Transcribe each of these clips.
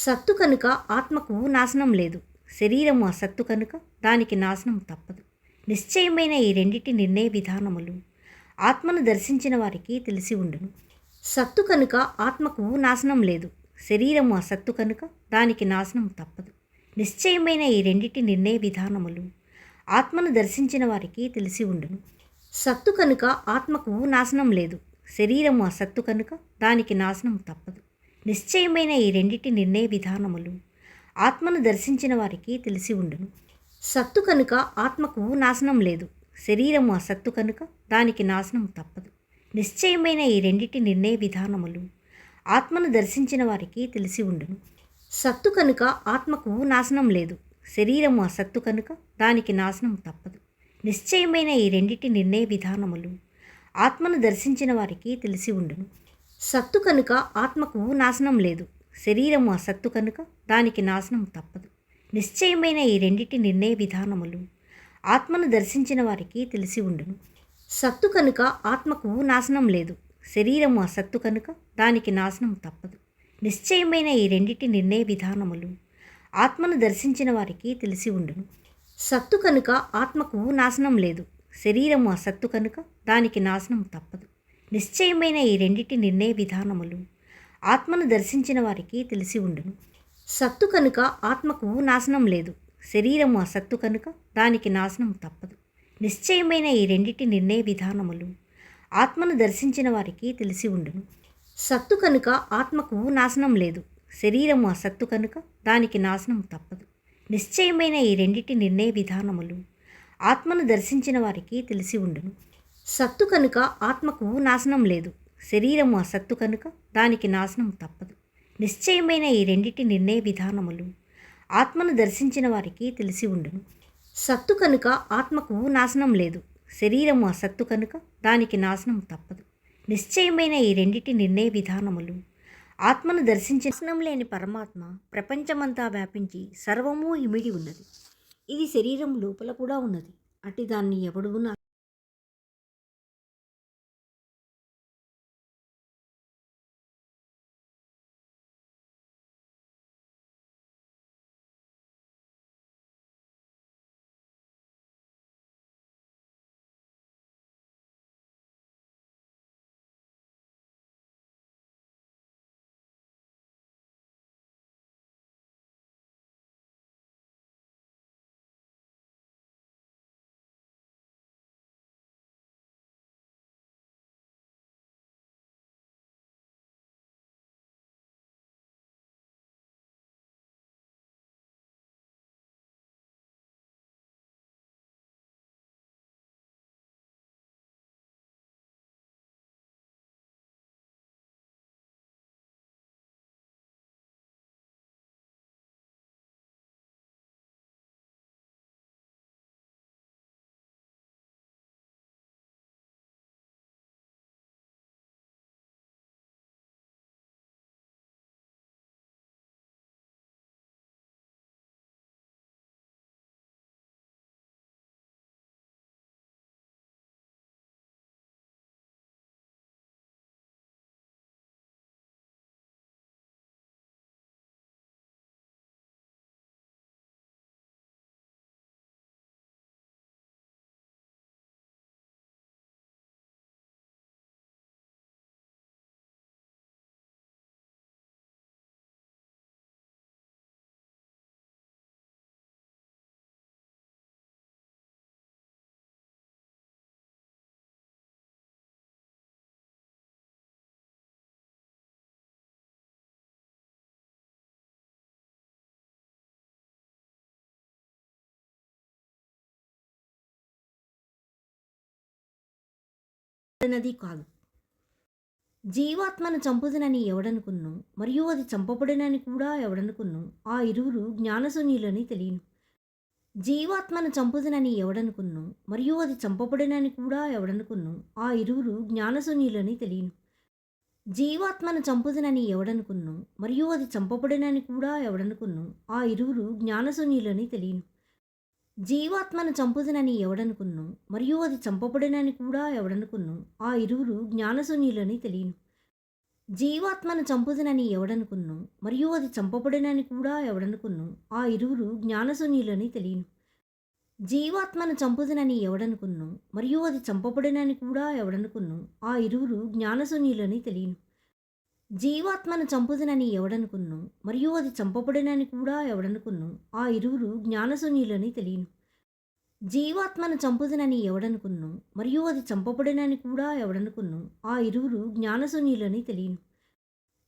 సత్తు కనుక ఆత్మకు నాశనం లేదు. శరీరము అసత్తు కనుక దానికి నాశనం తప్పదు. నిశ్చయమైన ఈ రెండిటి నిర్ణయ విధానములు ఆత్మను దర్శించిన వారికి తెలిసి ఉండును. సత్తు కనుక ఆత్మకు నాశనం లేదు. శరీరము అసత్తు కనుక దానికి నాశనం తప్పదు. నిశ్చయమైన ఈ రెండిటి నిర్ణయ విధానములు ఆత్మను దర్శించిన వారికి తెలిసి ఉండును. సత్తు కనుక ఆత్మకు నాశనం లేదు. శరీరము అసత్తు కనుక దానికి నాశనం తప్పదు. నిశ్చయమైన ఈ రెండిటి నిర్ణయ విధానములు ఆత్మను దర్శించిన వారికి తెలిసి ఉండును. సత్తు కనుక ఆత్మకు నాశనం లేదు. శరీరము అసత్తు కనుక దానికి నాశనం తప్పదు. నిశ్చయమైన ఈ రెండిటి నిర్ణయ విధానములు ఆత్మను దర్శించిన వారికి తెలిసి ఉండును. సత్తు కనుక ఆత్మకు నాశనం లేదు. శరీరము అసత్తు కనుక దానికి నాశనం తప్పదు. నిశ్చయమైన ఈ రెండిటి నిర్ణయ విధానములు ఆత్మను దర్శించిన వారికి తెలిసి ఉండును. సత్తు కనుక ఆత్మకు నాశనం లేదు. శరీరము అసత్తు కనుక దానికి నాశనం తప్పదు. నిశ్చయమైన ఈ రెండిటి నిర్ణయ విధానములు ఆత్మను దర్శించిన వారికి తెలిసి ఉండును. సత్తు కనుక ఆత్మకు నాశనం లేదు. శరీరము అసత్తు కనుక దానికి నాశనం తప్పదు. నిశ్చయమైన ఈ రెండిటి నిర్ణయ విధానములు ఆత్మను దర్శించిన వారికి తెలిసి ఉండును. సత్తు కనుక ఆత్మకు నాశనం లేదు. శరీరము అసత్తు కనుక దానికి నాశనం తప్పదు. నిశ్చయమైన ఈ రెండిటి నిర్ణయ విధానములు ఆత్మను దర్శించిన వారికి తెలిసి ఉండును. సత్తు కనుక ఆత్మకు నాశనం లేదు. శరీరము అసత్తు కనుక దానికి నాశనం తప్పదు. నిశ్చయమైన ఈ రెండిటి నిర్ణయ విధానములు ఆత్మను దర్శించిన వారికి తెలిసి ఉండును. సత్తు కనుక ఆత్మకు నాశనం లేదు. శరీరము అసత్తు కనుక దానికి నాశనం తప్పదు. నిశ్చయమైన ఈ రెండిటి నిర్ణయ విధానములు ఆత్మను దర్శించిన వారికి తెలిసి ఉండును. సత్తు కనుక ఆత్మకు నాశనం లేదు. శరీరము అసత్తు కనుక దానికి నాశనం తప్పదు. నిశ్చయమైన ఈ రెండిటి నిర్ణయ విధానములు ఆత్మను దర్శించిన వారికి తెలిసి ఉండును. సత్తు కనుక ఆత్మకు నాశనం లేదు. శరీరము అసత్తు కనుక దానికి నాశనం తప్పదు. నిశ్చయమైన ఈ రెండిటి నిర్ణయ విధానములు ఆత్మను దర్శించిన నాశనం లేని పరమాత్మ ప్రపంచమంతా వ్యాపించి సర్వము ఇమిడి ఉన్నది. ఇది శరీరం లోపల కూడా ఉన్నది. అట్టి దాన్ని ఎవడు నది కాదు. జీవాత్మను చంపుదునని ఎవడనుకున్ను మరియు అది చంపబడినని కూడా ఎవడనుకున్ను ఆ ఇరువురు జ్ఞానశూన్యులని తెలియను. జీవాత్మను చంపుదునని ఎవడనుకున్ను మరియు అది చంపబడినని కూడా ఎవడనుకున్ను ఆ ఇరువురు జ్ఞానశూన్యులని తెలియను. జీవాత్మను చంపుదునని ఎవడనుకున్ను మరియు అది చంపబడినని కూడా ఎవడనుకున్ను ఆ ఇరువురు జ్ఞానశూన్యులని తెలియను. జీవాత్మను చంపుదునని ఎవడనుకున్ను మరియు అది చంపబడినని కూడా ఎవడనుకున్ను ఆ ఇరువురు జ్ఞానశూన్యులని తెలియను. జీవాత్మను చంపుదునని ఎవడనుకును, మరియు అది చంపబడినని కూడా ఎవడనుకును, ఆ ఇరువురు జ్ఞానశూన్యులని తెలియను. జీవాత్మను చంపుదునని ఎవడనుకును, మరియు అది చంపబడినని కూడా ఎవడనుకును, ఆ ఇరువురు జ్ఞానశూన్యులని తెలియను. జీవాత్మను చంపుదునని ఎవడనుకును, మరియు అది చంపబడినని కూడా ఎవడనుకును, ఆ ఇరువురు జ్ఞానశూన్యులని తెలియను. జీవాత్మను చంపుదునని ఎవడనుకును, మరియు అది చంపబడినని కూడా ఎవడనుకును, ఆ ఇరువురు జ్ఞానశూన్యులని తెలియను.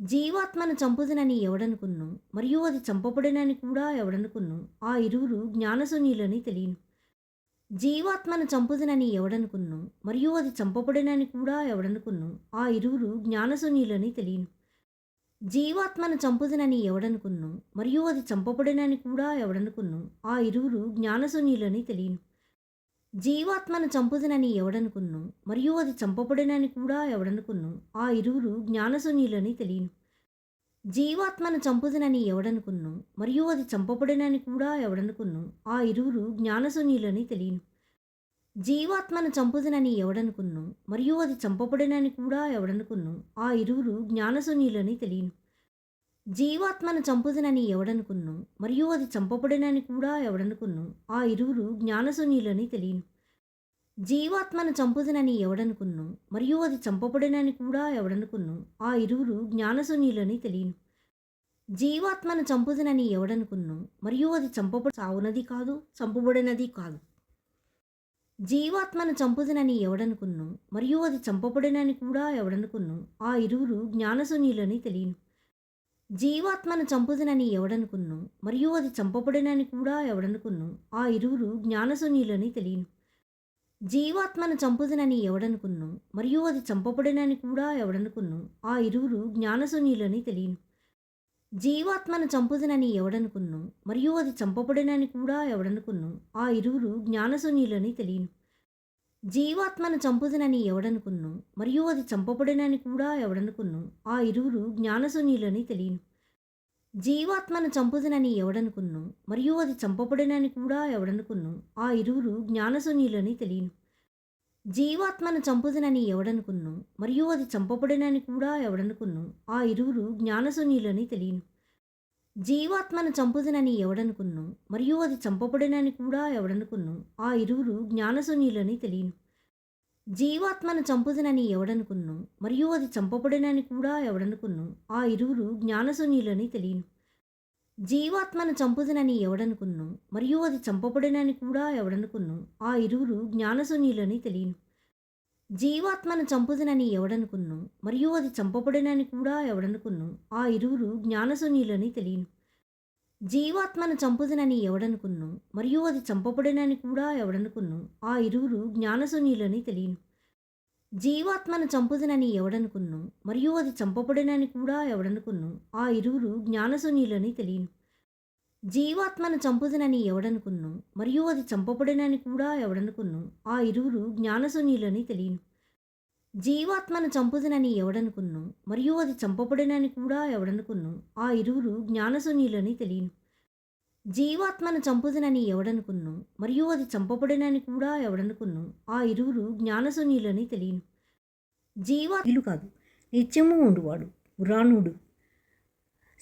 జీవాత్మను చంపుదునని ఎవడనుకును, మరియు అది చంపబడినని కూడా ఎవడనుకును, ఆ ఇరువురు జ్ఞానశూన్యులని తెలియను. జీవాత్మను చంపుదునని ఎవడనుకును, మరియు అది చంపబడినని కూడా ఎవడనుకును, ఆ ఇరువురు జ్ఞానశూన్యులని తెలియను. జీవాత్మను చంపుదునని ఎవడనుకును, మరియు అది చంపబడినని కూడా ఎవడనుకును, ఆ ఇరువురు జ్ఞానశూన్యులని తెలియను. జీవాత్మను చంపుదునని ఎవడనుకును, మరియు అది చంపబడినని కూడా ఎవడనుకును, ఆ ఇరువురు జ్ఞానశూన్యులని తెలియను. జీవాత్మను చంపుదునని ఎవడనుకును, మరియు అది చంపబడినని కూడా ఎవడనుకును, ఆ ఇరువురు జ్ఞానశూన్యులని తెలియను. జీవాత్మను చంపుదునని ఎవడనుకును, మరియు అది చంపబడినని కూడా ఎవడనుకును, ఆ ఇరువురు జ్ఞానశూన్యులని తెలియను. జీవాత్మను చంపుదునని ఎవడనుకును, మరియు అది చంపబడినని కూడా ఎవడనుకును, ఆ ఇరువురు జ్ఞానశూన్యులని తెలియను. జీవాత్మను చంపుదునని ఎవడనుకును, మరియు అది చంపబడినని కూడా ఎవడనుకును, ఆ ఇరువురు జ్ఞానశూన్యులని తెలియను. జీవాత్మను చంపుదునని ఎవడనుకును, మరియు అది సావునది కాదు, చంపబడినది కాదు. జీవాత్మను చంపుదునని ఎవడనుకును, మరియు అది చంపబడినని కూడా ఎవడనుకును, ఆ ఇరువురు జ్ఞానశూన్యులని తెలియను. జీవాత్మను చంపుదునని ఎవడనుకును, మరియు అది చంపబడినని కూడా ఎవడనుకును, ఆ ఇరువురు జ్ఞానశూన్యులని తెలియను. జీవాత్మను చంపుదునని ఎవడనుకును, మరియు అది చంపబడినని కూడా ఎవడనుకును, ఆ ఇరువురు జ్ఞానశూన్యులని తెలియను. జీవాత్మను చంపుదునని ఎవడనుకును, మరియు అది చంపబడినని కూడా ఎవడనుకును, ఆ ఇరువురు జ్ఞానశూన్యులని తెలియను. జీవాత్మను చంపుదునని ఎవడనుకును, మరియు అది చంపబడినని కూడా ఎవడనుకును, ఆ ఇరువురు జ్ఞానశూన్యులని తెలియను. జీవాత్మను చంపుదునని ఎవడనుకును, మరియు అది చంపబడినని కూడా ఎవడనుకును, ఆ ఇరువురు జ్ఞానశూన్యులని తెలియను. జీవాత్మను చంపుదునని ఎవడనుకును, మరియు అది చంపబడినని కూడా ఎవడనుకును, ఆ ఇరువురు జ్ఞానశూన్యులని తెలియను. జీవాత్మను చంపుదునని ఎవడనుకును, మరియు అది చంపబడినని కూడా ఎవడనుకును, ఆ ఇరువురు జ్ఞానశూన్యులని తెలియను. జీవాత్మను చంపుదునని ఎవడనుకును, మరియు అది చంపబడినని కూడా ఎవడనుకును, ఆ ఇరువురు జ్ఞానశూన్యులని తెలియను. జీవాత్మను చంపుదునని ఎవడనుకును, మరియు అది చంపబడినని కూడా ఎవడనుకును, ఆ ఇరువురు జ్ఞానశూన్యులని తెలియను. జీవాత్మను చంపుదునని ఎవడనుకును, మరియు అది చంపబడినని కూడా ఎవడనుకును, ఆ ఇరువురు జ్ఞానశూన్యులని తెలియను. జీవాత్మను చంపుదునని ఎవడనుకును, మరియు అది చంపబడినని కూడా ఎవడనుకును, ఆ ఇరువురు జ్ఞానశూన్యులని తెలియను. జీవాత్మను చంపుదునని ఎవడనుకును, మరియు అది చంపబడినని కూడా ఎవడనుకును, ఆ ఇరువురు జ్ఞానశూన్యులని తెలియను. జీవాత్మను చంపుదునని ఎవడనుకును, మరియు అది చంపబడినని కూడా ఎవడనుకును, ఆ ఇరువురు జ్ఞానశూన్యులని తెలియను. జీవాత్మను చంపుదునని ఎవడనుకును, మరియు అది చంపబడినని కూడా ఎవడనుకును, ఆ ఇరువురు జ్ఞానశూన్యులని తెలియను. జీవాత్మను చంపుదునని ఎవడనుకును, మరియు అది చంపబడినని కూడా ఎవడనుకును, ఆ ఇరువురు జ్ఞానశూన్యులని తెలియను. ఇల్లు కాదు, నిత్యము ఉండువాడు పురాణుడు.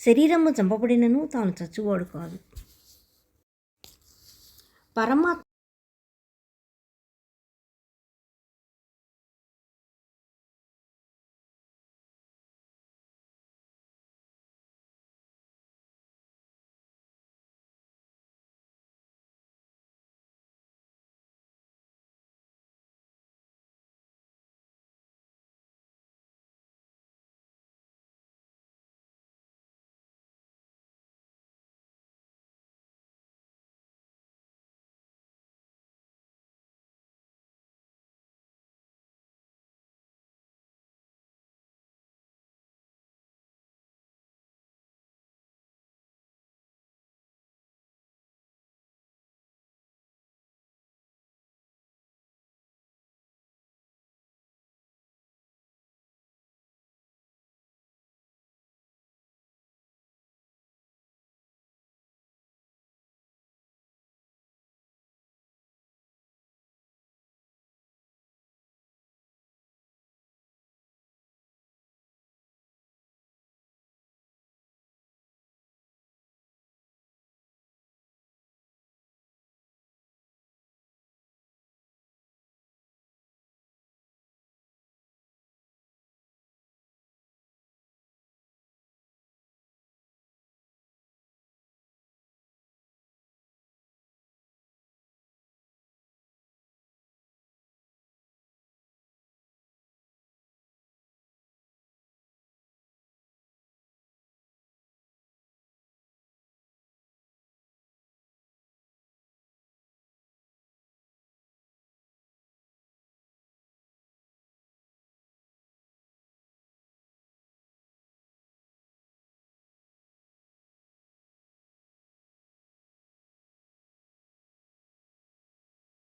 శరీరము చంపబడినను తాను చచ్చువాడు కాదు. పరమాత్మ